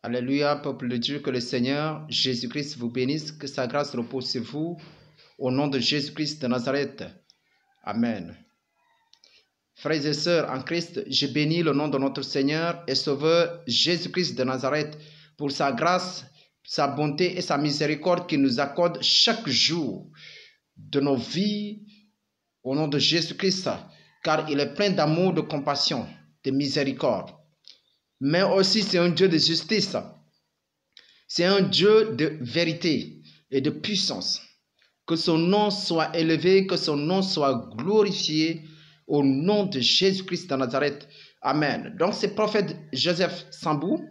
Alléluia, peuple de Dieu, que le Seigneur Jésus-Christ vous bénisse, que sa grâce repose sur vous, au nom de Jésus-Christ de Nazareth. Amen. Frères et sœurs en Christ, je bénis le nom de notre Seigneur et Sauveur Jésus-Christ de Nazareth pour sa grâce, sa bonté et sa miséricorde qu'il nous accorde chaque jour de nos vies au nom de Jésus-Christ, car il est plein d'amour, de compassion, de miséricorde. Mais aussi c'est un Dieu de justice, c'est un Dieu de vérité et de puissance. Que son nom soit élevé, que son nom soit glorifié au nom de Jésus-Christ de Nazareth. Amen. Donc c'est prophète Joseph Sambou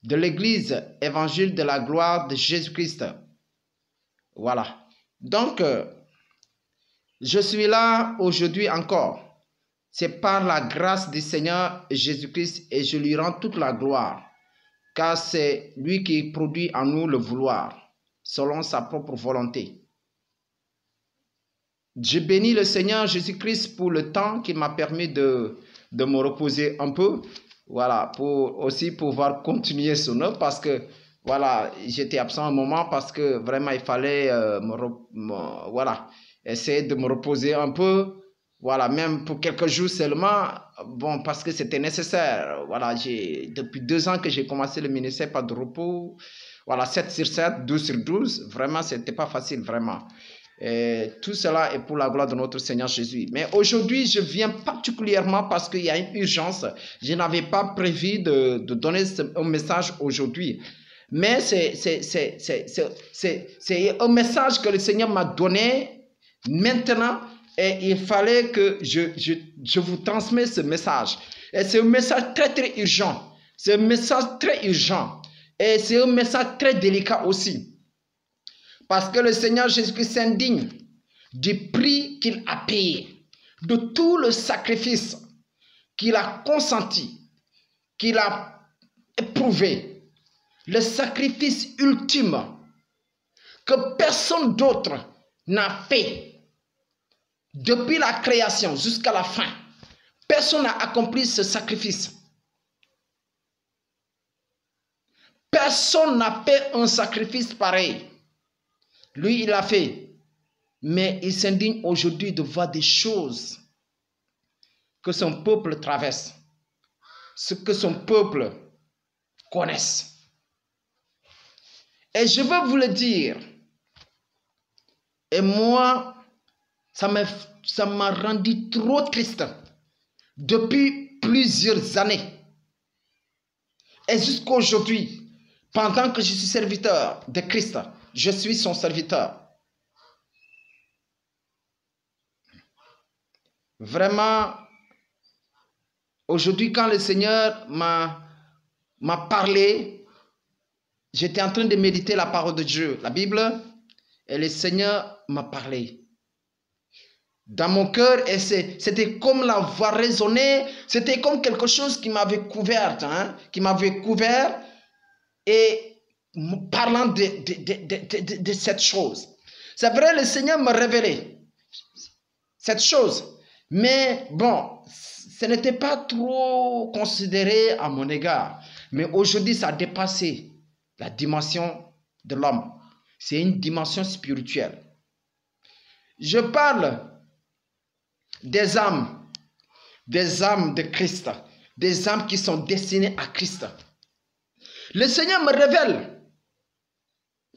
de l'église évangile de la gloire de Jésus-Christ. Voilà. Donc je suis là aujourd'hui encore. C'est par la grâce du Seigneur Jésus-Christ et je lui rends toute la gloire, car c'est lui qui produit en nous le vouloir, selon sa propre volonté. Je bénis le Seigneur Jésus-Christ pour le temps qui m'a permis de me reposer un peu, voilà, pour aussi pouvoir continuer son œuvre, parce que voilà, j'étais absent un moment parce que vraiment il fallait voilà, essayer de me reposer un peu. Voilà, même pour quelques jours seulement, bon, parce que c'était nécessaire. Voilà, depuis 2 ans que j'ai commencé le ministère, pas de repos. Voilà, 7 sur 7, 12 sur 12. Vraiment, ce n'était pas facile, vraiment. Et tout cela est pour la gloire de notre Seigneur Jésus. Mais aujourd'hui, je viens particulièrement parce qu'il y a une urgence. Je n'avais pas prévu de donner un message aujourd'hui. Mais c'est un message que le Seigneur m'a donné maintenant. Et il fallait que je vous transmette ce message. Et c'est un message très très urgent. C'est un message très urgent. Et c'est un message très délicat aussi. Parce que le Seigneur Jésus-Christ s'indigne du prix qu'il a payé, de tout le sacrifice qu'il a consenti, qu'il a éprouvé. Le sacrifice ultime que personne d'autre n'a fait. Depuis la création jusqu'à la fin, personne n'a accompli ce sacrifice. Personne n'a fait un sacrifice pareil. Lui, il l'a fait. Mais il s'indigne aujourd'hui de voir des choses que son peuple traverse, ce que son peuple connaisse. Et je veux vous le dire. Et moi, ça m'a rendu trop triste depuis plusieurs années. Et jusqu'à aujourd'hui, pendant que je suis serviteur de Christ, je suis son serviteur. Vraiment, aujourd'hui, quand le Seigneur m'a parlé, j'étais en train de méditer la parole de Dieu, la Bible, et le Seigneur m'a parlé. Dans mon cœur, et c'était comme la voix résonner, c'était comme quelque chose qui m'avait couverte, et parlant de cette chose. C'est vrai, le Seigneur m'a révélé cette chose, mais bon, ce n'était pas trop considéré à mon égard. Mais aujourd'hui, ça a dépassé la dimension de l'homme. C'est une dimension spirituelle. Je parle des âmes de Christ, des âmes qui sont destinées à Christ. Le Seigneur me révèle,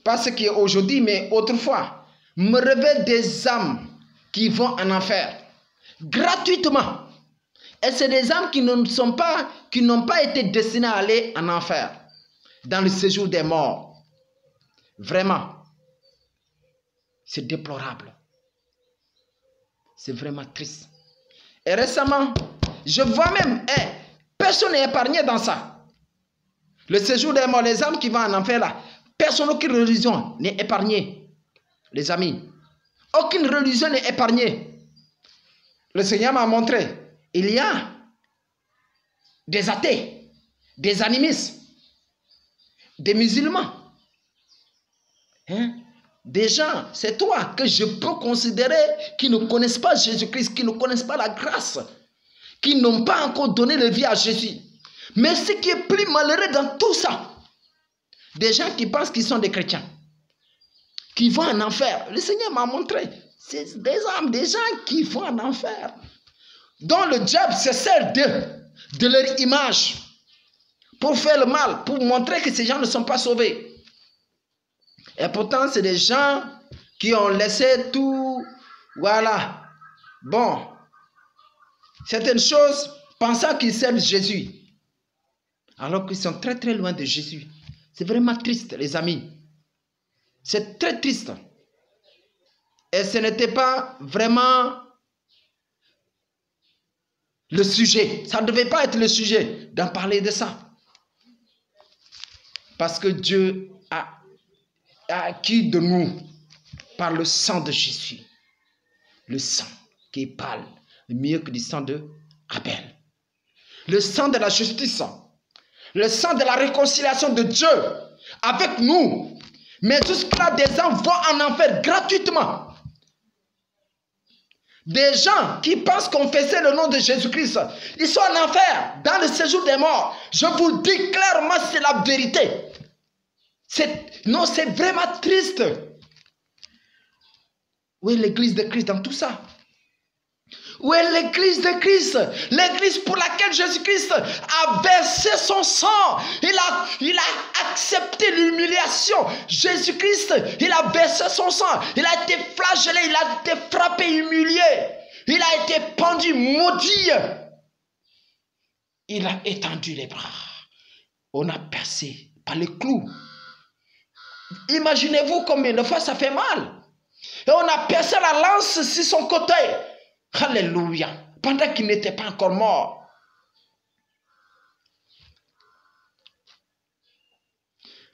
pas ce qui est aujourd'hui, mais autrefois, me révèle des âmes qui vont en enfer, gratuitement. Et c'est des âmes qui n'ont pas été destinées à aller en enfer, dans le séjour des morts. Vraiment, c'est déplorable. C'est vraiment triste. Et récemment, je vois même, personne n'est épargné dans ça. Le séjour des morts, les âmes qui vont en enfer là, personne, aucune religion n'est épargnée. Les amis, aucune religion n'est épargnée. Le Seigneur m'a montré, il y a des athées, des animistes, des musulmans. Des gens, c'est toi que je peux considérer qui ne connaissent pas Jésus-Christ, qui ne connaissent pas la grâce, qui n'ont pas encore donné leur vie à Jésus. Mais ce qui est plus malheureux dans tout ça, Des gens qui pensent qu'ils sont des chrétiens, qui vont en enfer. Le Seigneur m'a montré. C'est des âmes, des gens qui vont en enfer. Dont le diable se sert de leur image pour faire le mal, pour montrer que ces gens ne sont pas sauvés. Et pourtant, c'est des gens qui ont laissé tout, voilà. Bon, certaines choses, pensant qu'ils servent Jésus, alors qu'ils sont très très loin de Jésus. C'est vraiment triste, les amis. C'est très triste. Et ce n'était pas vraiment le sujet. Ça ne devait pas être le sujet d'en parler de ça. Parce que Dieu a acquis de nous par le sang de Jésus. Le sang qui parle mieux que du sang de Abel. Le sang de la justice. Le sang de la réconciliation de Dieu avec nous. Mais jusque-là, des gens vont en enfer gratuitement. Des gens qui pensent confesser le nom de Jésus-Christ, ils sont en enfer, dans le séjour des morts. Je vous dis clairement, c'est la vérité. Non, c'est vraiment triste. Où est l'église de Christ dans tout ça? Où est l'église de Christ? L'église pour laquelle Jésus-Christ a versé son sang. Il a accepté l'humiliation. Jésus-Christ, il a versé son sang. Il a été flagellé, il a été frappé, humilié. Il a été pendu, maudit. Il a étendu les bras. On a percé par les clous. Imaginez-vous combien de fois ça fait mal. Et on a percé la lance sur son côté. Alléluia. Pendant qu'il n'était pas encore mort.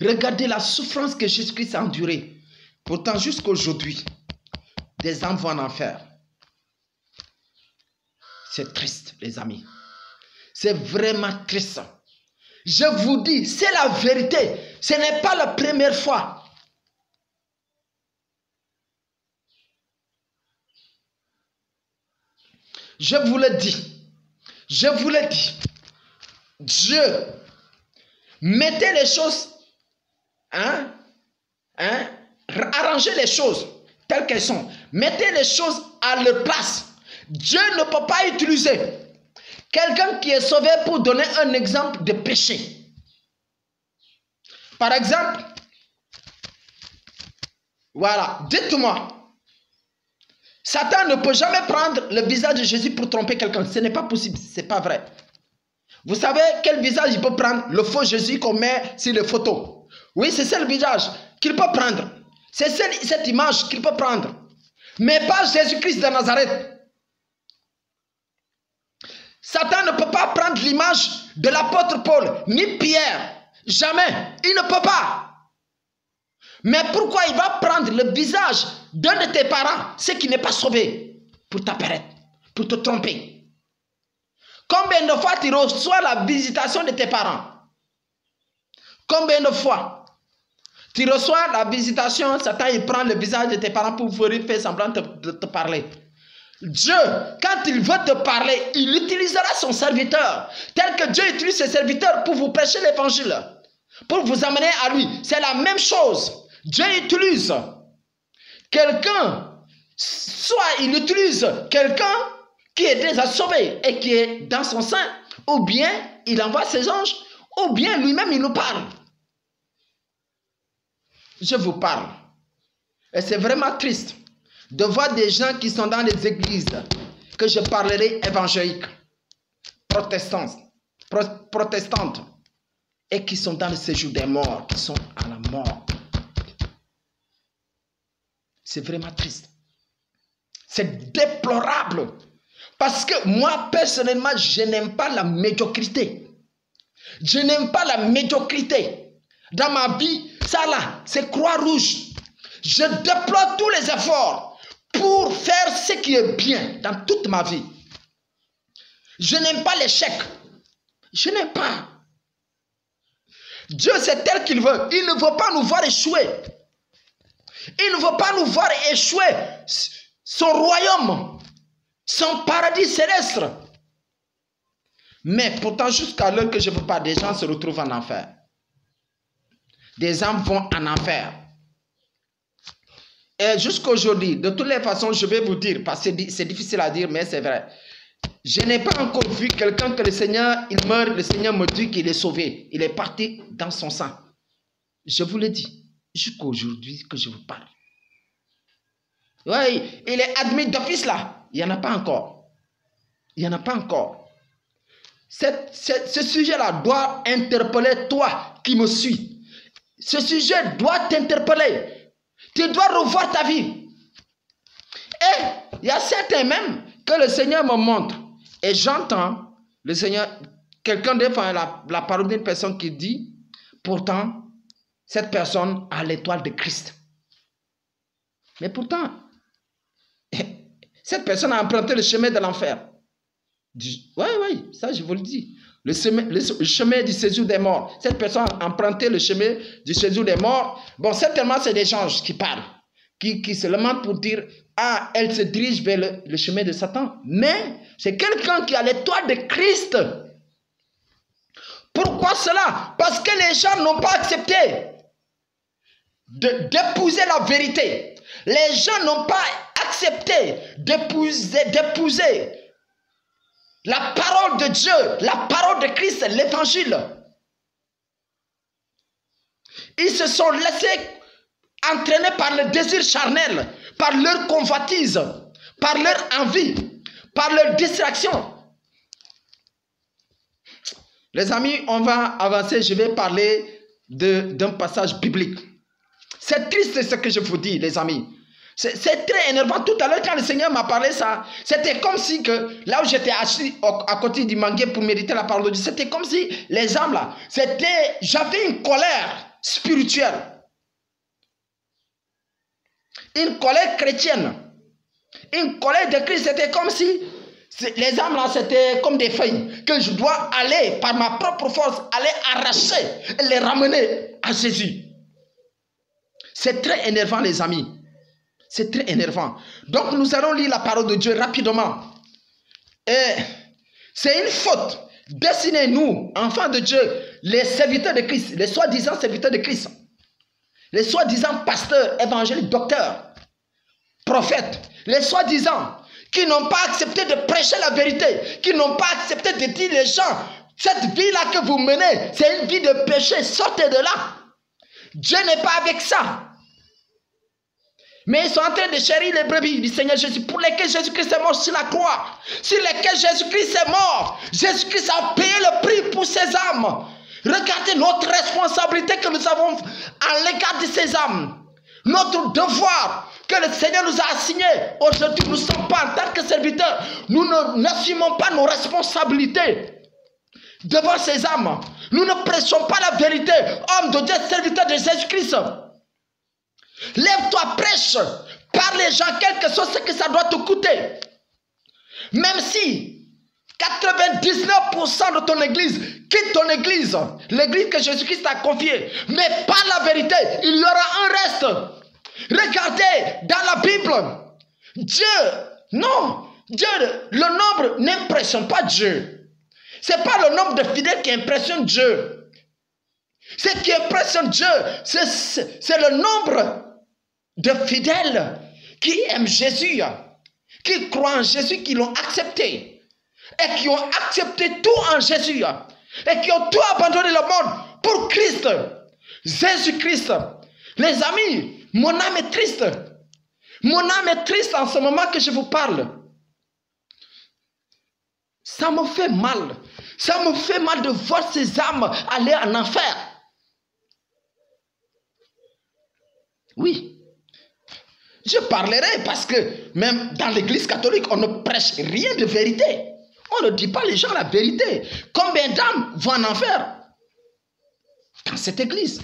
Regardez la souffrance que Jésus-Christ a endurée. Pourtant, jusqu'aujourd'hui, des âmes vont en enfer. C'est triste, les amis. C'est vraiment triste. Je vous dis, c'est la vérité. Ce n'est pas la première fois. Je vous le dis. Je vous le dis. Dieu, mettez les choses, arrangez les choses telles qu'elles sont. Mettez les choses à leur place. Dieu ne peut pas utiliser quelqu'un qui est sauvé pour donner un exemple de péché. Par exemple, voilà, dites-moi, Satan ne peut jamais prendre le visage de Jésus pour tromper quelqu'un. Ce n'est pas possible, ce n'est pas vrai. Vous savez quel visage il peut prendre? Le faux Jésus qu'on met sur les photos. Oui, c'est ça le visage qu'il peut prendre. C'est cette image qu'il peut prendre. Mais pas Jésus-Christ de Nazareth. Satan ne peut pas prendre l'image de l'apôtre Paul, ni Pierre. Jamais. Il ne peut pas. Mais pourquoi il va prendre le visage d'un de tes parents, ce qui n'est pas sauvé, pour t'apparaître, pour te tromper? Combien de fois tu reçois la visitation de tes parents? Combien de fois tu reçois la visitation, Satan il prend le visage de tes parents pour faire semblant de te parler? Dieu, quand il veut te parler, il utilisera son serviteur, tel que Dieu utilise ses serviteurs pour vous prêcher l'évangile, pour vous amener à lui. C'est la même chose. Dieu utilise quelqu'un, soit il utilise quelqu'un qui est déjà sauvé et qui est dans son sein, ou bien il envoie ses anges, ou bien lui-même il nous parle. Je vous parle. Et c'est vraiment triste de voir des gens qui sont dans les églises que je parlerai évangéliques, protestantes, et qui sont dans le séjour des morts, qui sont à la mort. C'est vraiment triste. C'est déplorable. Parce que moi, personnellement, je n'aime pas la médiocrité. Je n'aime pas la médiocrité. Dans ma vie, ça là, c'est Croix-Rouge. Je déploie tous les efforts pour faire ce qui est bien dans toute ma vie. Je n'aime pas l'échec. Je n'aime pas. Dieu, c'est tel qu'il veut. Il ne veut pas nous voir échouer. Il ne veut pas nous voir échouer son royaume, son paradis céleste. Mais pourtant, jusqu'à l'heure que je vous parle, des gens se retrouvent en enfer. des âmes vont en enfer. Et jusqu'à aujourd'hui, de toutes les façons, je vais vous dire, parce que c'est difficile à dire, mais c'est vrai. Je n'ai pas encore vu quelqu'un que le Seigneur, il meurt, le Seigneur me dit qu'il est sauvé. Il est parti dans son sang. Je vous le dis, jusqu'à aujourd'hui que je vous parle. Oui, il est admis d'office là. Il n'y en a pas encore. Il n'y en a pas encore. Ce sujet-là doit interpeller toi qui me suis. Ce sujet doit t'interpeller. Tu dois revoir ta vie. Et il y a certains même que le Seigneur me montre. Et j'entends le Seigneur, quelqu'un défend la parole d'une personne qui dit, pourtant, cette personne a l'étoile de Christ. Mais pourtant, cette personne a emprunté le chemin de l'enfer. Oui, ça je vous le dis. Le chemin du séjour des morts. Cette personne a emprunté le chemin du séjour des morts. Bon, certainement, c'est des anges qui parlent, qui se lamentent pour dire, ah, elle se dirige vers le chemin de Satan. Mais c'est quelqu'un qui a l'étoile de Christ. Pourquoi cela? Parce que les gens n'ont pas accepté d'épouser la vérité. Les gens n'ont pas accepté d'épouser la parole de Dieu, la parole de Christ, l'évangile. Ils se sont laissés entraîner par le désir charnel, par leur convoitise, par leur envie, par leur distraction. Les amis, on va avancer. Je vais parler d'un passage biblique. C'est triste ce que je vous dis, les amis. C'est très énervant. Tout à l'heure, quand le Seigneur m'a parlé ça, c'était comme si que là où j'étais assis à côté du manguier pour méditer la parole de Dieu, c'était comme si les âmes là, j'avais une colère spirituelle. Une colère chrétienne. Une colère de Christ. C'était comme si les âmes là, c'était comme des feuilles que je dois aller par ma propre force, aller arracher et les ramener à Jésus. C'est très énervant, les amis. C'est très énervant. Donc, nous allons lire la parole de Dieu rapidement. Et c'est une faute. Dessinez nous, enfants de Dieu, les serviteurs de Christ, les soi-disant serviteurs de Christ, les soi-disant pasteurs, évangéliques, docteurs, prophètes, les soi-disant qui n'ont pas accepté de prêcher la vérité, qui n'ont pas accepté de dire les gens, cette vie-là que vous menez, c'est une vie de péché, sortez de là. Dieu n'est pas avec ça. Mais ils sont en train de chérir les brebis du Seigneur Jésus, pour lesquels Jésus-Christ est mort sur la croix, sur lesquels Jésus-Christ est mort. Jésus-Christ a payé le prix pour ces âmes. Regardez notre responsabilité que nous avons à l'égard de ces âmes. Notre devoir que le Seigneur nous a assigné. Aujourd'hui, nous ne sommes pas en tant que serviteurs. Nous n'assumons pas nos responsabilités devant ces âmes. Nous ne prêchons pas la vérité. Homme de Dieu, serviteur de Jésus-Christ. Lève-toi, prêche, parle les gens, quel que soit ce que ça doit te coûter. Même si 99% de ton église quitte ton église, l'église que Jésus-Christ t'a confiée, mais par la vérité, il y aura un reste. Regardez dans la Bible, Dieu, le nombre n'impressionne pas Dieu. Ce n'est pas le nombre de fidèles qui impressionne Dieu. Ce qui impressionne Dieu, c'est le nombre de fidèles qui aiment Jésus, qui croient en Jésus, qui l'ont accepté et qui ont accepté tout en Jésus et qui ont tout abandonné le monde pour Christ, Jésus-Christ. Les amis, mon âme est triste. Mon âme est triste en ce moment que je vous parle. Ça me fait mal. Ça me fait mal de voir ces âmes aller en enfer. Oui. Je parlerai parce que même dans l'église catholique, on ne prêche rien de vérité. On ne dit pas les gens la vérité. Combien d'âmes vont en enfer dans cette église?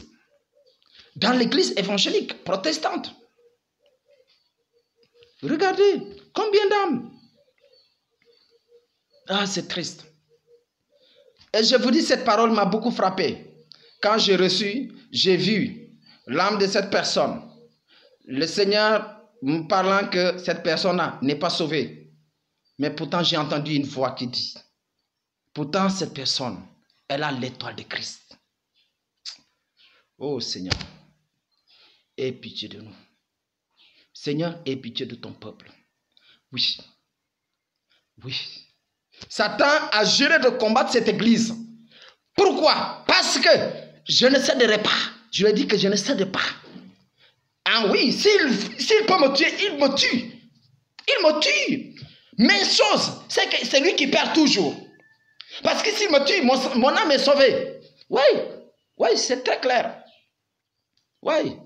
Dans l'église évangélique, protestante. Regardez, combien d'âmes? Ah, c'est triste. Et je vous dis, cette parole m'a beaucoup frappé. Quand j'ai reçu, j'ai vu l'âme de cette personne. Le Seigneur me parlant que cette personne-là n'est pas sauvée. Mais pourtant, j'ai entendu une voix qui dit, pourtant, cette personne, elle a l'étoile de Christ. Oh Seigneur, aie pitié de nous. Seigneur, aie pitié de ton peuple. Oui. Oui. Satan a juré de combattre cette église. Pourquoi? Parce que je ne céderai pas. Je lui ai dit que je ne céderai pas. Ah oui, s'il peut me tuer, il me tue. Il me tue. Mais une chose, c'est que c'est lui qui perd toujours. Parce que s'il me tue, mon âme est sauvée. Oui, oui, c'est très clair. Oui.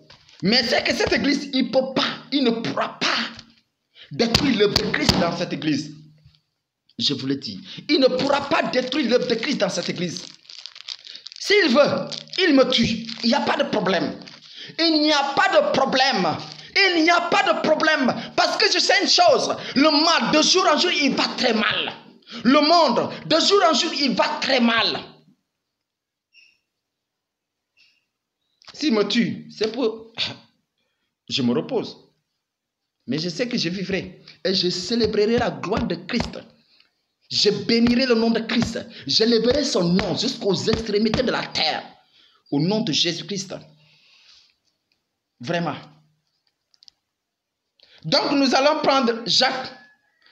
Mais c'est que cette église, il ne pourra pas détruire l'œuvre de Christ dans cette église. Je vous le dis. Il ne pourra pas détruire l'œuvre de Christ dans cette église. S'il veut, il me tue. Il n'y a pas de problème. Il n'y a pas de problème. Il n'y a pas de problème. Parce que je sais une chose. Le mal, de jour en jour, il va très mal. Le monde, de jour en jour, il va très mal. S'il me tue, c'est pour... Je me repose. Mais je sais que je vivrai. Et je célébrerai la gloire de Christ. Je bénirai le nom de Christ. Je lèverai son nom jusqu'aux extrémités de la terre. Au nom de Jésus-Christ. Vraiment. Donc nous allons prendre Jacques.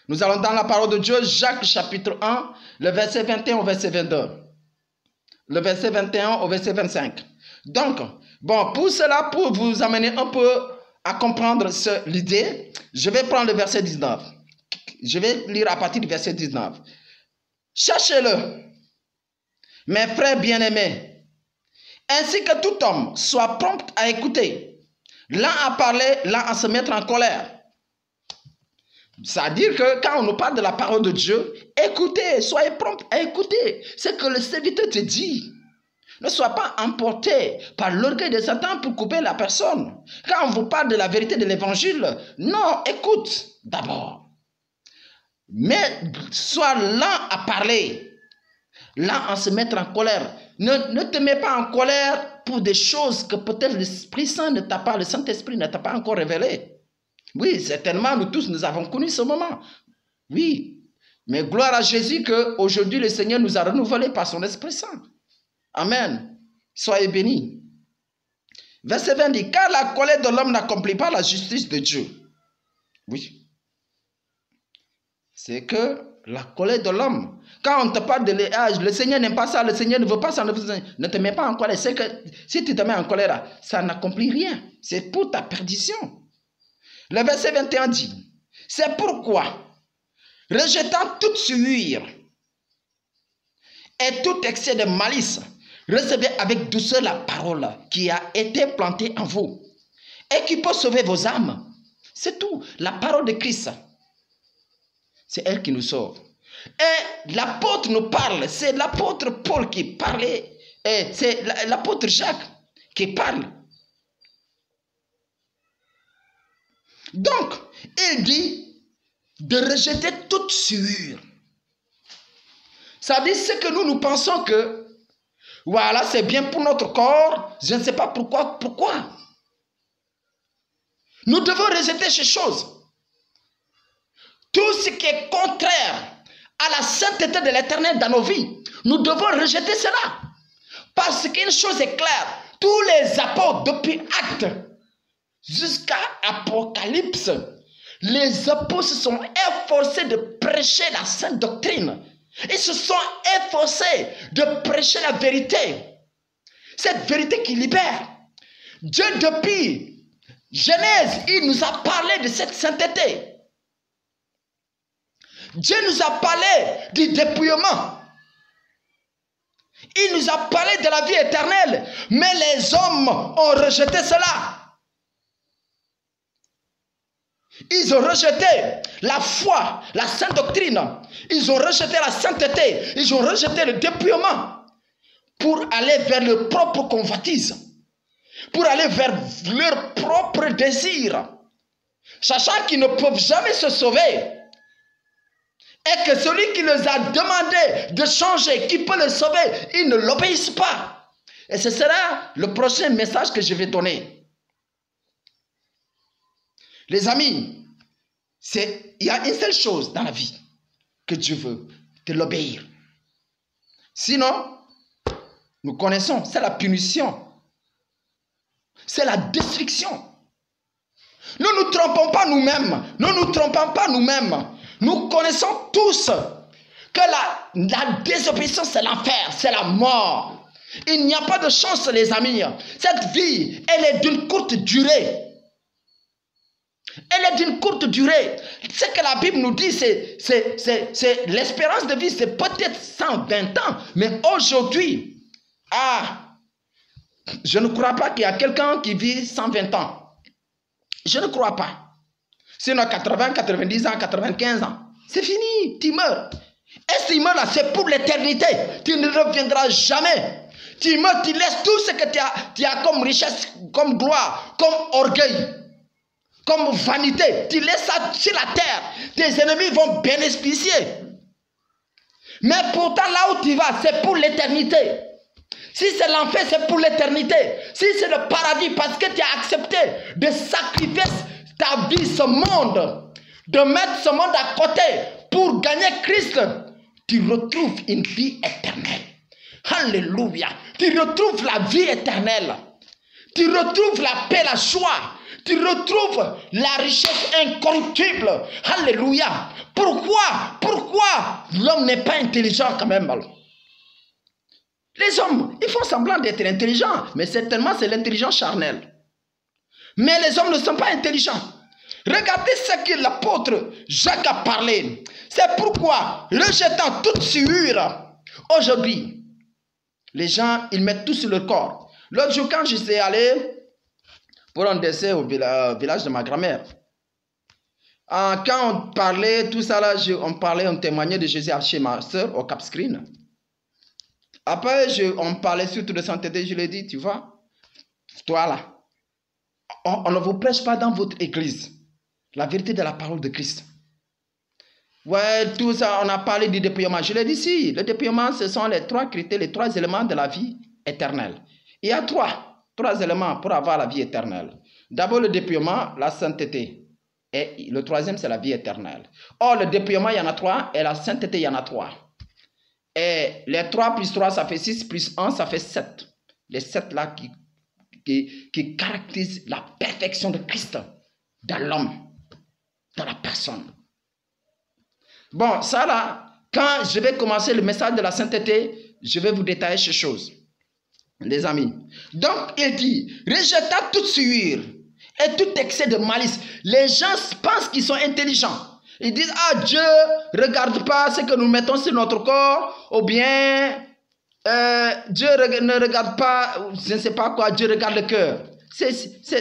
Nous allons dans la parole de Dieu, Jacques chapitre 1, le verset 21 au verset 22. Le verset 21 au verset 25. Donc, bon, pour cela, pour vous amener un peu à comprendre l'idée, je vais prendre le verset 19. Je vais lire à partir du verset 19. Cherchez-le, mes frères bien-aimés, ainsi que tout homme soit prompt à écouter, l'un à parler, l'un à se mettre en colère. C'est-à-dire que quand on nous parle de la parole de Dieu, écoutez, soyez prompt à écouter ce que le serviteur te dit. Ne sois pas emporté par l'orgueil de Satan pour couper la personne. Quand on vous parle de la vérité de l'évangile, non, écoute d'abord. Mais sois lent à parler, lent à se mettre en colère. Ne te mets pas en colère pour des choses que peut-être l'Esprit Saint ne t'a pas, le Saint-Esprit ne t'a pas encore révélé. Oui, certainement, nous tous, nous avons connu ce moment. Oui, mais gloire à Jésus qu'aujourd'hui, le Seigneur nous a renouvelés par son Esprit Saint. Amen. Soyez bénis. Verset 20 dit, car la colère de l'homme n'accomplit pas la justice de Dieu. Oui. C'est que la colère de l'homme, quand on te parle de l'âge, le Seigneur n'aime pas ça, le Seigneur ne veut pas ça, ne te mets pas en colère. C'est que si tu te mets en colère, ça n'accomplit rien. C'est pour ta perdition. Le verset 21 dit, c'est pourquoi, rejetant toute sueur et tout excès de malice, recevez avec douceur la parole qui a été plantée en vous et qui peut sauver vos âmes. C'est tout. La parole de Christ, c'est elle qui nous sauve. Et l'apôtre nous parle, c'est l'apôtre Paul qui parlait, et c'est l'apôtre Jacques qui parle. Donc, il dit de rejeter toute sueur. Ça dit ce que nous pensons que, voilà, c'est bien pour notre corps, je ne sais pas pourquoi. Nous devons rejeter ces choses. Tout ce qui est contraire à la sainteté de l'Éternel dans nos vies, nous devons rejeter cela. Parce qu'une chose est claire, tous les apôtres depuis Actes jusqu'à Apocalypse, les apôtres se sont efforcés de prêcher la sainte doctrine. Ils se sont efforcés de prêcher la vérité. Cette vérité qui libère. Dieu, depuis Genèse, il nous a parlé de cette sainteté. Dieu nous a parlé du dépouillement. Il nous a parlé de la vie éternelle. Mais les hommes ont rejeté cela. Ils ont rejeté la foi, la sainte doctrine. Ils ont rejeté la sainteté. Ils ont rejeté le dépouillement pour aller vers leur propre convoitise, pour aller vers leur propre désir, sachant qu'ils ne peuvent jamais se sauver. Et que celui qui les a demandé de changer, qui peut les sauver, ils ne l'obéissent pas. Et ce sera le prochain message que je vais donner. Les amis, il y a une seule chose dans la vie que Dieu veut, de l'obéir. Sinon, nous connaissons, c'est la punition. c'est la destruction. Ne nous trompons pas nous-mêmes. Ne nous trompons pas nous-mêmes. Nous connaissons tous que la désobéissance, c'est l'enfer, c'est la mort. Il n'y a pas de chance, les amis. Cette vie, elle est d'une courte durée. Elle est d'une courte durée. Ce que la Bible nous dit, c'est l'espérance de vie, c'est peut-être 120 ans. Mais aujourd'hui, je ne crois pas qu'il y a quelqu'un qui vit 120 ans. Je ne crois pas. Sinon 80, 90 ans, 95 ans, c'est fini, tu meurs. Et si tu meurs là, c'est pour l'éternité. Tu ne reviendras jamais. Tu meurs, tu laisses tout ce que tu as comme richesse, comme gloire, comme orgueil, comme vanité. Tu laisses ça sur la terre. Tes ennemis vont bénéficier. Mais pourtant, là où tu vas, c'est pour l'éternité. Si c'est l'enfer, c'est pour l'éternité. Si c'est le paradis, parce que tu as accepté de sacrifier ta vie, ce monde, de mettre ce monde à côté pour gagner Christ, tu retrouves une vie éternelle. Alléluia. Tu retrouves la vie éternelle. Tu retrouves la paix, la joie. Tu retrouves la richesse incorruptible. Alléluia. Pourquoi l'homme n'est pas intelligent quand même? Les hommes, ils font semblant d'être intelligents, mais certainement c'est l'intelligence charnelle. Mais les hommes ne sont pas intelligents. Regardez ce que l'apôtre Jacques a parlé. C'est pourquoi, rejetant toute sueur, aujourd'hui, les gens, ils mettent tout sur le corps. L'autre jour, quand je suis allé pour un décès au village de ma grand-mère, quand on parlait, tout ça là, on témoignait de Jésus chez ma soeur au Cap Screen. Après, on parlait surtout de sainteté, je lui ai dit, tu vois, toi là, on ne vous prêche pas dans votre église la vérité de la parole de Christ. Ouais, tout ça, on a parlé du dépouillement. Je l'ai dit, si, le dépouillement, ce sont les trois critères, les trois éléments de la vie éternelle. Il y a trois éléments pour avoir la vie éternelle. D'abord, le dépouillement, la sainteté. Et le troisième, c'est la vie éternelle. Or, le dépouillement, il y en a 3, et la sainteté, il y en a 3. Et les 3 plus 3, ça fait 6, plus 1, ça fait 7. Les 7 là qui caractérisent la perfection de Christ dans l'homme, dans la personne. Bon, ça là, quand je vais commencer le message de la sainteté, je vais vous détailler ces choses, les amis. Donc, il dit, rejetant toute sueur et tout excès de malice. Les gens pensent qu'ils sont intelligents. Ils disent, Dieu ne regarde pas ce que nous mettons sur notre corps, ou bien Dieu ne regarde pas, je ne sais pas quoi, Dieu regarde le cœur. C'est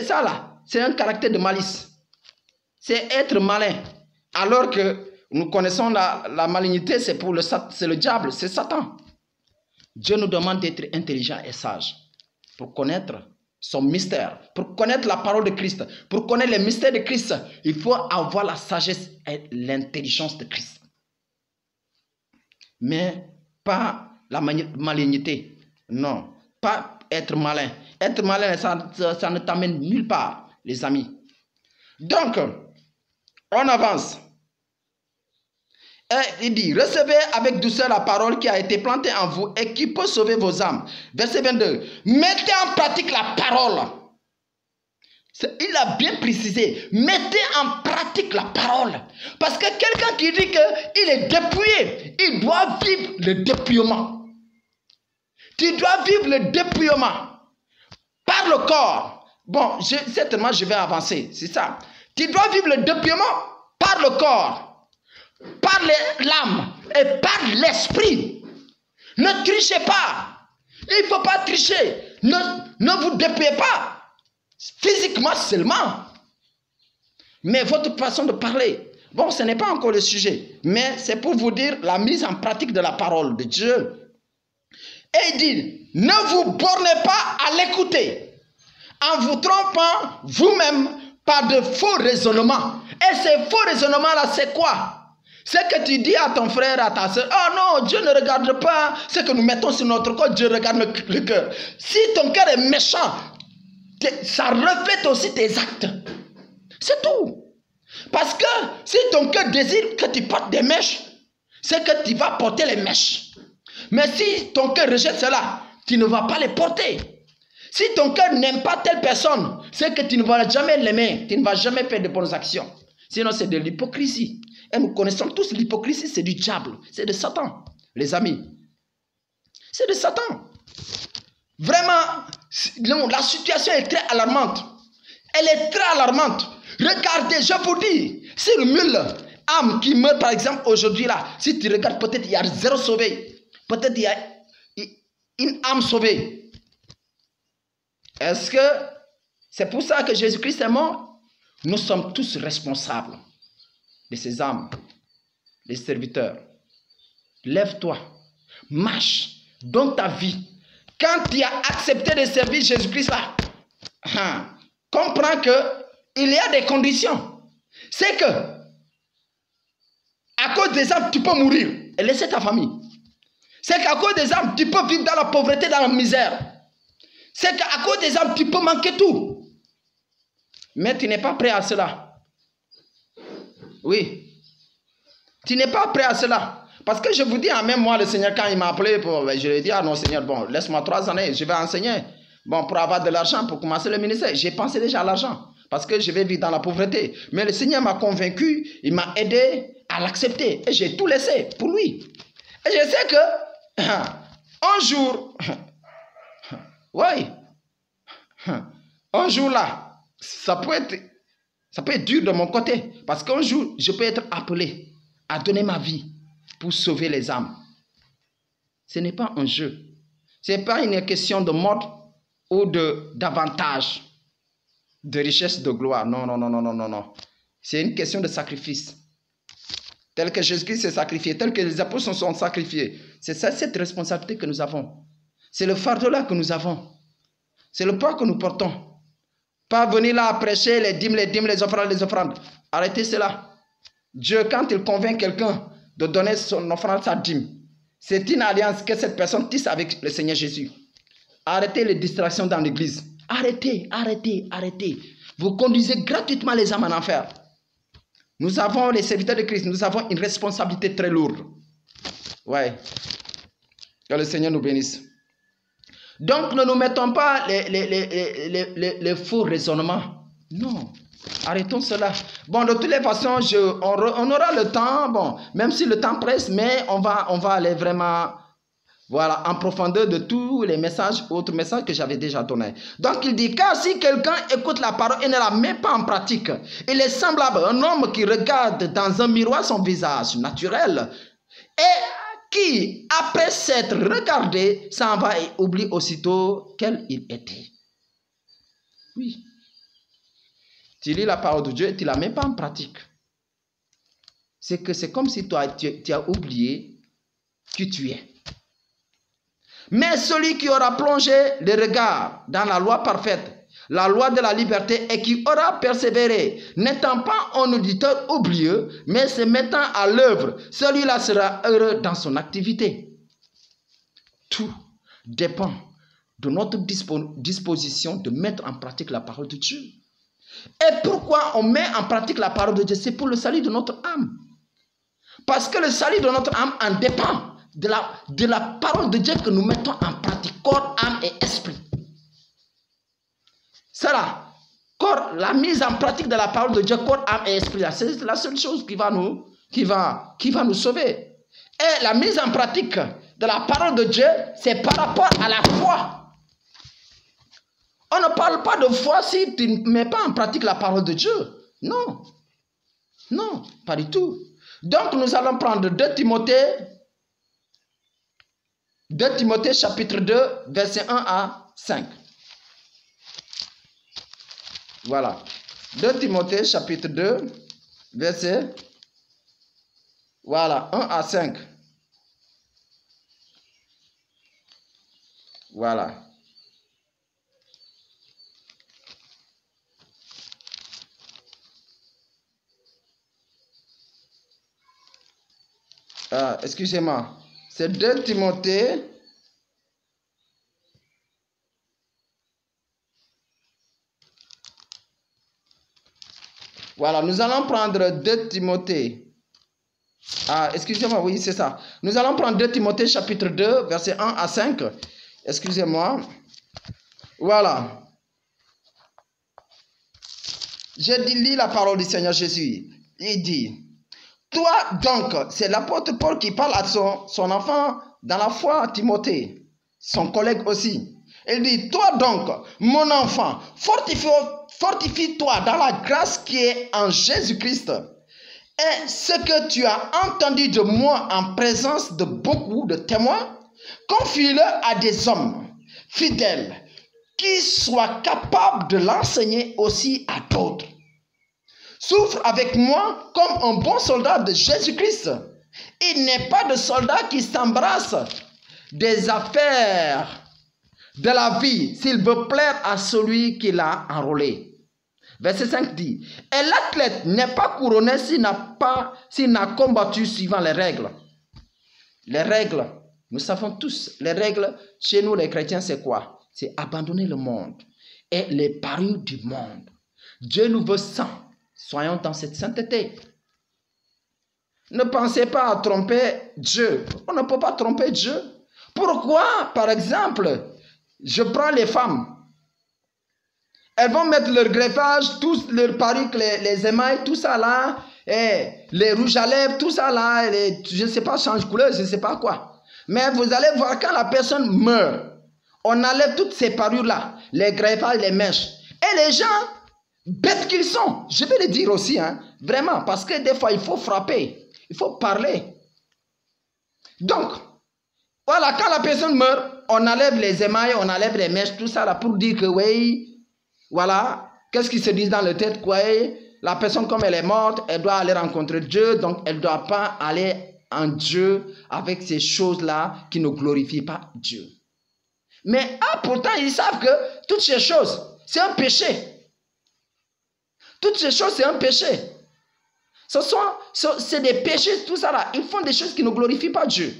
ça là, c'est un caractère de malice. C'est être malin. Alors que nous connaissons la malignité, c'est le diable, c'est Satan. Dieu nous demande d'être intelligent et sage pour connaître son mystère, pour connaître la parole de Christ, pour connaître les mystères de Christ. Il faut avoir la sagesse et l'intelligence de Christ. Mais pas la malignité. Non, pas être malin. Être malin, ça ne t'amène nulle part, les amis. Donc, on avance. Et il dit, recevez avec douceur la parole qui a été plantée en vous et qui peut sauver vos âmes. Verset 22. Mettez en pratique la parole. Il a bien précisé. Mettez en pratique la parole. Parce que quelqu'un qui dit qu'il est dépouillé, il doit vivre le dépouillement. Tu dois vivre le dépouillement par le corps. Bon, certainement je vais avancer, c'est ça. Tu dois vivre le dépouillement par le corps, par l'âme et par l'esprit. Ne trichez pas. Il ne faut pas tricher. Ne vous dépouillez pas. Physiquement seulement. Mais votre façon de parler. Bon, ce n'est pas encore le sujet. Mais c'est pour vous dire la mise en pratique de la parole de Dieu. Et il dit, ne vous bornez pas à l'écouter. En vous trompant vous-même par de faux raisonnements. Et ces faux raisonnements-là, c'est quoi? C'est que tu dis à ton frère, à ta soeur, oh non, Dieu ne regarde pas ce que nous mettons sur notre corps, Dieu regarde le cœur. Si ton cœur est méchant, ça reflète aussi tes actes. C'est tout. Parce que si ton cœur désire que tu portes des mèches, c'est que tu vas porter les mèches. Mais si ton cœur rejette cela, tu ne vas pas les porter. Si ton cœur n'aime pas telle personne, c'est que tu ne vas jamais l'aimer. Tu ne vas jamais faire de bonnes actions. Sinon, c'est de l'hypocrisie. Et nous connaissons tous l'hypocrisie, c'est du diable. C'est de Satan, les amis. C'est de Satan. Vraiment, la situation est très alarmante. Elle est très alarmante. Regardez, je vous dis, sur 1000 âmes qui meurent, par exemple, aujourd'hui, là, si tu regardes, peut-être il y a 0 sauvé. Peut-être il y a une âme sauvée. Est-ce que c'est pour ça que Jésus-Christ est mort? Nous sommes tous responsables de ces âmes, les serviteurs. Lève-toi, marche, donne ta vie. Quand tu as accepté de servir Jésus-Christ là, comprends qu'il y a des conditions. C'est que, à cause des âmes, tu peux mourir et laisser ta famille. C'est qu'à cause des âmes, tu peux vivre dans la pauvreté, dans la misère. C'est qu'à cause des âmes, tu peux manquer tout. Mais tu n'es pas prêt à cela. Oui. Tu n'es pas prêt à cela. Parce que je vous dis, même moi, le Seigneur, quand il m'a appelé, je lui ai dit, ah non Seigneur, bon, laisse-moi 3 années, je vais enseigner. Bon, pour avoir de l'argent, pour commencer le ministère. J'ai pensé déjà à l'argent. Parce que je vais vivre dans la pauvreté. Mais le Seigneur m'a convaincu, il m'a aidé à l'accepter. Et j'ai tout laissé pour lui. Et je sais que, un jour, oui, un jour là, ça peut être dur de mon côté. Parce qu'un jour, je peux être appelé à donner ma vie pour sauver les âmes. Ce n'est pas un jeu. Ce n'est pas une question de mode ou d'avantage, de richesse, de gloire. Non, non, non, non, non, non, non. C'est une question de sacrifice. Tel que Jésus-Christ s'est sacrifié, tel que les apôtres se sont sacrifiés. C'est ça, cette responsabilité que nous avons. C'est le fardeau là que nous avons. C'est le poids que nous portons. Pas venir là à prêcher les dîmes, les offrandes. Arrêtez cela. Dieu, quand il convainc quelqu'un de donner son offrande, sa dîme, c'est une alliance que cette personne tisse avec le Seigneur Jésus. Arrêtez les distractions dans l'église. Arrêtez, arrêtez, arrêtez. Vous conduisez gratuitement les âmes en enfer. Nous avons, les serviteurs de Christ, nous avons une responsabilité très lourde. Ouais. Que le Seigneur nous bénisse. Donc, ne nous mettons pas les faux raisonnements. Non. Arrêtons cela. Bon, de toutes les façons, on aura le temps, bon, même si le temps presse, mais on va aller vraiment, voilà, en profondeur de tous les messages, autres messages que j'avais déjà donnés. Donc, il dit, car si quelqu'un écoute la parole et ne la met pas en pratique, il est semblable à un homme qui regarde dans un miroir son visage naturel et qui, après s'être regardé, s'en va et oublie aussitôt quel il était. Oui. Tu lis la parole de Dieu et tu ne la mets pas en pratique. C'est comme si toi, tu as oublié qui tu es. Mais celui qui aura plongé le regard dans la loi parfaite, la loi de la liberté, et qui aura persévéré, n'étant pas un auditeur oublieux, mais se mettant à l'œuvre, celui-là sera heureux dans son activité. Tout dépend de notre disposition de mettre en pratique la parole de Dieu. Et pourquoi on met en pratique la parole de Dieu? C'est pour le salut de notre âme. Parce que le salut de notre âme en dépend de la parole de Dieu que nous mettons en pratique, corps, âme et esprit. Cela, corps, la mise en pratique de la parole de Dieu, corps, âme et esprit, c'est la seule chose qui va nous sauver. Et la mise en pratique de la parole de Dieu, c'est par rapport à la foi. On ne parle pas de foi si tu ne mets pas en pratique la parole de Dieu. Non. Non, pas du tout. Donc nous allons prendre 2 Timothée chapitre 2, verset 1 à 5. Voilà. 2 Timothée chapitre 2, verset 1 à 5. Voilà. Excusez-moi. C'est 2 Timothée. Voilà, nous allons prendre 2 Timothée. Excusez-moi, oui, c'est ça. Nous allons prendre 2 Timothée chapitre 2, verset 1 à 5. Excusez-moi. Voilà. Je lis la parole du Seigneur Jésus. Il dit, toi donc, c'est l'apôtre Paul qui parle à son enfant dans la foi, Timothée, son collègue aussi. Il dit, toi donc, mon enfant, fortifie-toi dans la grâce qui est en Jésus-Christ. Et ce que tu as entendu de moi en présence de beaucoup de témoins, confie-le à des hommes fidèles qui soient capables de l'enseigner aussi à d'autres. Souffre avec moi comme un bon soldat de Jésus-Christ. Il n'est pas de soldat qui s'embrasse des affaires de la vie s'il veut plaire à celui qui l'a enrôlé. Verset 5 dit, et l'athlète n'est pas couronné s'il n'a combattu suivant les règles. Les règles, nous savons tous, les règles chez nous les chrétiens c'est quoi? C'est abandonner le monde et les parures du monde. Dieu nous veut saints. Soyons dans cette sainteté. Ne pensez pas à tromper Dieu. On ne peut pas tromper Dieu. Pourquoi, par exemple, je prends les femmes. Elles vont mettre leur greffage, tous leurs paruques, les émails, tout ça là, et les rouges à lèvres, tout ça là, je ne sais pas, change couleur, je ne sais pas quoi. Mais vous allez voir quand la personne meurt, on enlève toutes ces parures là, les greffages, les mèches. Et les gens, bêtes qu'ils sont, je vais le dire aussi, hein, vraiment, parce que des fois il faut frapper, il faut parler. Donc, voilà, quand la personne meurt, on enlève les émails, on enlève les mèches, tout ça là, pour dire que oui, voilà, qu'est-ce qui se dit dans la tête, quoi, la personne comme elle est morte, elle doit aller rencontrer Dieu, donc elle ne doit pas aller en Dieu avec ces choses-là qui ne glorifient pas Dieu. Mais pourtant, ils savent que toutes ces choses, c'est un péché. Toutes ces choses, c'est un péché. C'est des péchés, tout ça là. Ils font des choses qui ne glorifient pas Dieu.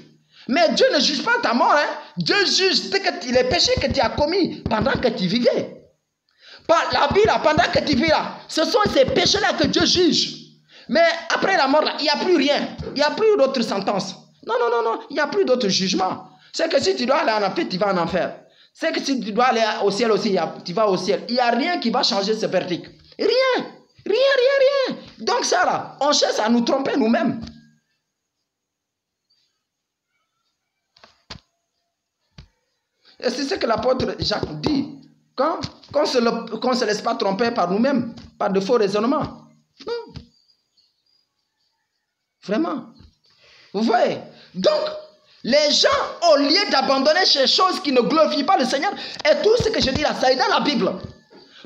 Mais Dieu ne juge pas ta mort. Hein. Dieu juge les péchés que tu as commis pendant que tu vivais. La vie là, pendant que tu vis là, ce sont ces péchés-là que Dieu juge. Mais après la mort là, il n'y a plus rien. Il n'y a plus d'autres sentences. Non, il n'y a plus d'autres jugements. C'est que si tu dois aller en enfer, tu vas en enfer. C'est que si tu dois aller au ciel aussi, tu vas au ciel. Il n'y a rien qui va changer ce verdict. Rien. Donc ça là, on cherche à nous tromper nous-mêmes. Et c'est ce que l'apôtre Jacques dit. Qu'on ne se laisse pas tromper par nous-mêmes, par de faux raisonnements. Non. Vraiment. Vous voyez? Donc, les gens, au lieu d'abandonner ces choses qui ne glorifient pas le Seigneur, et tout ce que je dis là, ça est dans la Bible.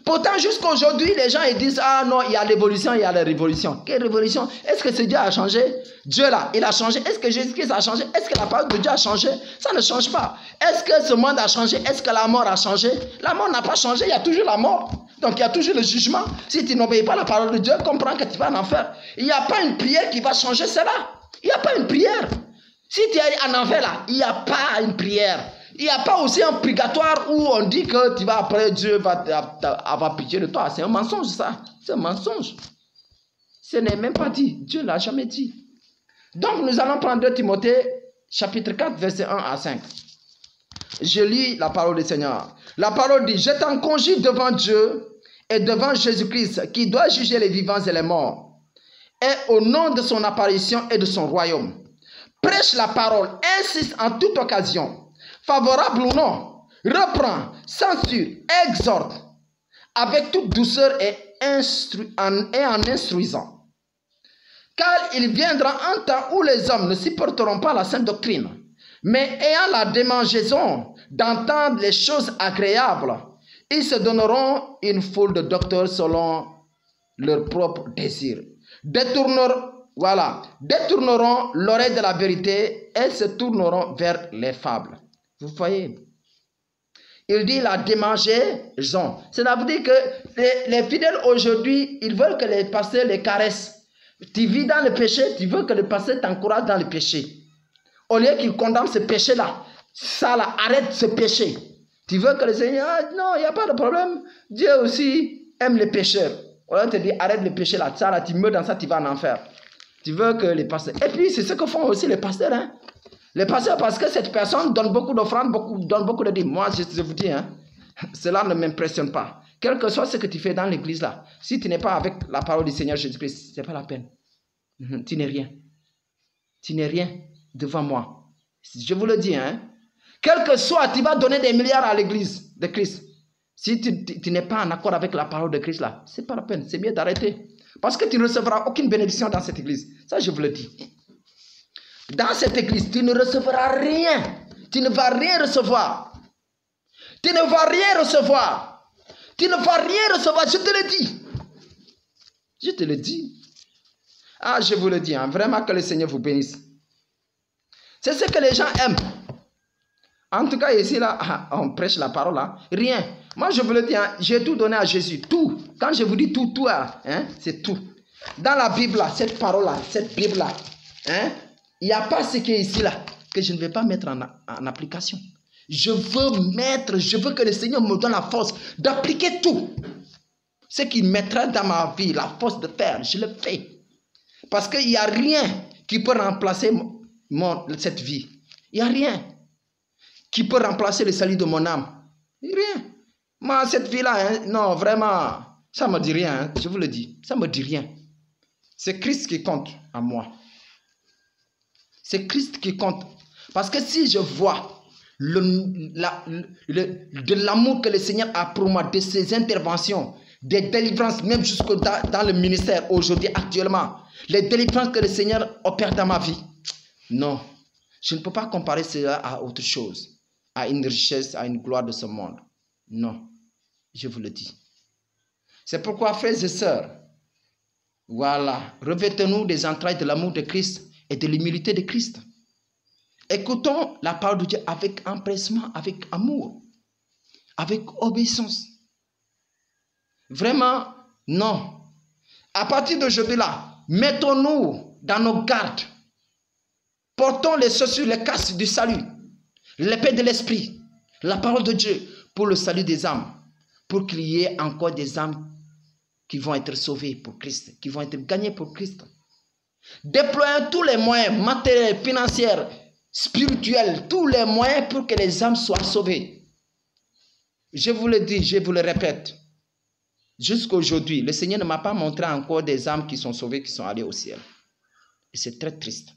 Pourtant, jusqu'à aujourd'hui, les gens ils disent, ah non, il y a l'évolution, il y a la révolution. Quelle révolution? Est-ce que ce Dieu a changé? Dieu là, il a changé. Est-ce que Jésus-Christ a changé? Est-ce que la parole de Dieu a changé? Ça ne change pas. Est-ce que ce monde a changé? Est-ce que la mort a changé? La mort n'a pas changé, il y a toujours la mort. Donc il y a toujours le jugement. Si tu n'obéis pas à la parole de Dieu, comprends que tu vas en enfer. Il n'y a pas une prière qui va changer cela. Il n'y a pas une prière. Si tu es en enfer là, il n'y a pas une prière. Il n'y a pas aussi un purgatoire où on dit que tu vas après Dieu va avoir pitié de toi. C'est un mensonge ça. C'est un mensonge. Ce n'est même pas dit. Dieu ne l'a jamais dit. Donc nous allons prendre 2 Timothée chapitre 4 verset 1 à 5. Je lis la parole du Seigneur. La parole dit, je t'en conjure devant Dieu et devant Jésus-Christ qui doit juger les vivants et les morts. Et au nom de son apparition et de son royaume. Prêche la parole, insiste en toute occasion. Favorable ou non, reprend, censure, exhorte, avec toute douceur et en instruisant. Car il viendra un temps où les hommes ne supporteront pas la sainte doctrine, mais ayant la démangeaison d'entendre les choses agréables, ils se donneront une foule de docteurs selon leur propre désir. Détourneront l'oreille de la vérité et se tourneront vers les fables. Vous voyez, il dit la démangeaison. Cela veut dire que les fidèles aujourd'hui, ils veulent que les pasteurs les caressent. Tu vis dans le péché, tu veux que le pasteur t'encourage dans le péché. Au lieu qu'il condamne ce péché-là, ça là, arrête ce péché. Tu veux que le Seigneur, non, il n'y a pas de problème. Dieu aussi aime les pécheurs. On va te dire, arrête le péché là, ça là, tu meurs dans ça, tu vas en enfer. Tu veux que les pasteurs... Et puis, c'est ce que font aussi les pasteurs, hein. Les pasteurs, parce que cette personne donne beaucoup d'offrandes, donne beaucoup de dîmes. Moi, je vous dis, hein, Cela ne m'impressionne pas. Quel que soit ce que tu fais dans l'église là, si tu n'es pas avec la parole du Seigneur Jésus-Christ, ce n'est pas la peine. Tu n'es rien. Tu n'es rien devant moi. Je vous le dis, hein. Quel que soit, tu vas donner des milliards à l'église de Christ. Si tu n'es pas en accord avec la parole de Christ là, ce n'est pas la peine. C'est mieux d'arrêter. Parce que tu ne recevras aucune bénédiction dans cette église. Ça, je vous le dis. Dans cette église, tu ne recevras rien. Tu ne vas rien recevoir. Tu ne vas rien recevoir. Tu ne vas rien recevoir. Je te le dis. Je te le dis. Ah, je vous le dis. Hein, vraiment que le Seigneur vous bénisse. C'est ce que les gens aiment. En tout cas, ici, là, on prêche la parole. Là, rien. Moi, je vous le dis. Hein, j'ai tout donné à Jésus. Tout. Quand je vous dis tout, tout, hein, c'est tout. Dans la Bible, là, cette parole-là, cette Bible-là, hein, il n'y a pas ce qui est ici, là, que je ne vais pas mettre en application. Je veux que le Seigneur me donne la force d'appliquer tout. Ce qu'il mettra dans ma vie, la force de faire, je le fais. Parce qu'il n'y a rien qui peut remplacer cette vie. Il n'y a rien qui peut remplacer le salut de mon âme. Rien. Moi, cette vie-là, hein, non, vraiment, ça ne me dit rien, hein, je vous le dis. Ça ne me dit rien. C'est Christ qui compte en moi. C'est Christ qui compte. Parce que si je vois de l'amour que le Seigneur a pour moi, de ses interventions, des délivrances, même jusque dans le ministère aujourd'hui, actuellement, les délivrances que le Seigneur opère dans ma vie, non, je ne peux pas comparer cela à autre chose, à une richesse, à une gloire de ce monde. Non, je vous le dis. C'est pourquoi, frères et sœurs, voilà, revêtez-nous des entrailles de l'amour de Christ et de l'humilité de Christ. Écoutons la parole de Dieu avec empressement, avec amour, avec obéissance. Vraiment, non. À partir d'aujourd'hui là, mettons-nous dans nos gardes. Portons les chaussures, les casques du salut, l'épée de l'esprit, la parole de Dieu pour le salut des âmes, pour qu'il y ait encore des âmes qui vont être sauvées pour Christ, qui vont être gagnées pour Christ. Déployons tous les moyens matériels, financiers, spirituels, tous les moyens pour que les âmes soient sauvées. Je vous le dis, je vous le répète. Jusqu'à aujourd'hui, le Seigneur ne m'a pas montré encore des âmes qui sont sauvées, qui sont allées au ciel. Et c'est très triste.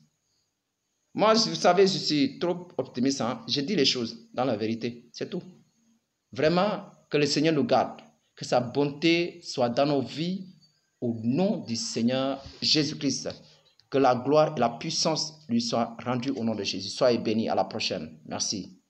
Moi, vous savez, je suis trop optimiste. Hein? Je dis les choses dans la vérité. C'est tout. Vraiment, que le Seigneur nous garde. Que sa bonté soit dans nos vies au nom du Seigneur Jésus-Christ. Que la gloire et la puissance lui soient rendues au nom de Jésus. Soyez bénis. À la prochaine. Merci.